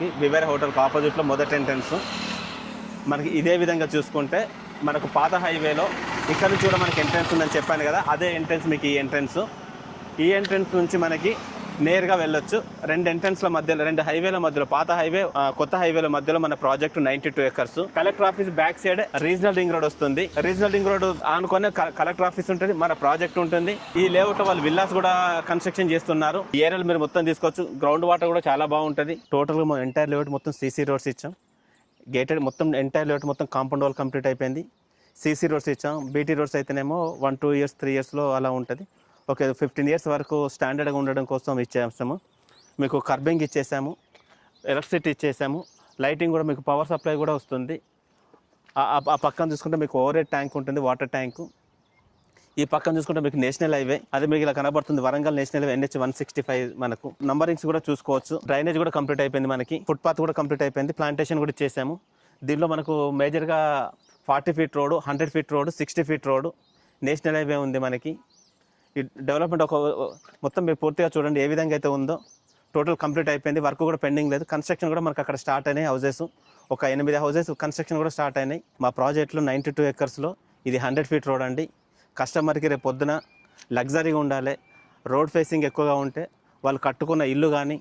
We were హోటల్కి ఆపోజిట్లో మొదటి ఎంట్రన్స్. మనకి ఇదే విధంగా చూసుకుంటే మనకు పాత హైవేలో ఇక్కడ నుంచి కూడా మనకి ఎంట్రన్స్ ఉందని చెప్పాను కదా, అదే ఎంట్రన్స్ మీకు ఈ ఎంట్రన్స్. ఈ ఎంట్రన్స్ నుంచి మనకి నేరుగా వెళ్ళొచ్చు. రెండు ఎంట్రన్స్ల మధ్యలో, రెండు హైవేల మధ్యలో, పాత హైవే కొత్త హైవేల మధ్యలో మన project 92 acres. Collector office back side regional ring road వస్తుంది. రీజనల్ రింగ్ రోడ్ ఆనుకొని కలెక్టర్ ఆఫీస్ ఉంటుంది, మన ప్రాజెక్ట్ ఉంటుంది. ఈ లేఅవుట్ లో వాళ్ళు విల్లాస్ కూడా కన్స్ట్రక్షన్ చేస్తున్నారు. ఈ ఏరియాలో మీరు మొత్తం తీసుకోవచ్చు. గ్రౌండ్ వాటర్ కూడా చాలా బాగుంటుంది. టోటల్ గా ఎంటైర్ లేఅవుట్ మొత్తం సీసీ రోడ్స్ ఇచ్చాం. గేటెడ్ మొత్తం ఎంటైర్ లేఅవుట్ మొత్తం కాంపౌండ్ వాల్ కంప్లీట్ అయిపోయింది. సీసీ రోడ్స్ ఇచ్చాం. బీటీ రోడ్స్ అయితేనేమో 1-2 years 3 years అలా ఉంటుంది. ఓకే, 15 years వరకు స్టాండర్డ్గా ఉండడం కోసం ఇచ్చేసాము. మీకు కర్బింగ్ ఇచ్చేసాము, ఎలక్ట్రిసిటీ ఇచ్చేసాము, లైటింగ్ కూడా మీకు పవర్ సప్లై కూడా వస్తుంది. ఆ పక్కన చూసుకుంటే మీకు ఓవర్ హెడ్ ట్యాంక్ ఉంటుంది, వాటర్ ట్యాంకు. ఈ పక్కన చూసుకుంటే మీకు నేషనల్ హైవే, అది మీకు ఇలా కనబడుతుంది. Warangal national highway NH 165. మనకు నంబరింగ్స్ కూడా చూసుకోవచ్చు. డ్రైనేజ్ కూడా కంప్లీట్ అయిపోయింది. మనకి ఫుట్పాత్ కూడా కంప్లీట్ అయిపోయింది. ప్లాంటేషన్ కూడా ఇచ్చేసాము. దీనిలో మనకు మేజర్గా 40 feet road, 100 feet road, 60 feet road, national highway ఉంది. మనకి ఈ డెవలప్మెంట్ మొత్తం మీరు పూర్తిగా చూడండి ఏ విధంగా అయితే ఉందో. టోటల్ కంప్లీట్ అయిపోయింది. వర్క్ కూడా పెండింగ్ లేదు. కన్స్ట్రక్షన్ కూడా మనకు అక్కడ స్టార్ట్ అయినాయి. హౌసెస్ ఒక 8 houses కన్స్ట్రక్షన్ కూడా స్టార్ట్ అయినాయి. మా ప్రాజెక్ట్లో 92 acres ఇది 100 feet రోడ్ అండి. కస్టమర్కి రేపు పొద్దున లగ్జరీగా ఉండాలి, రోడ్ ఫేసింగ్ ఎక్కువగా ఉంటే వాళ్ళు కట్టుకున్న ఇల్లు కానీ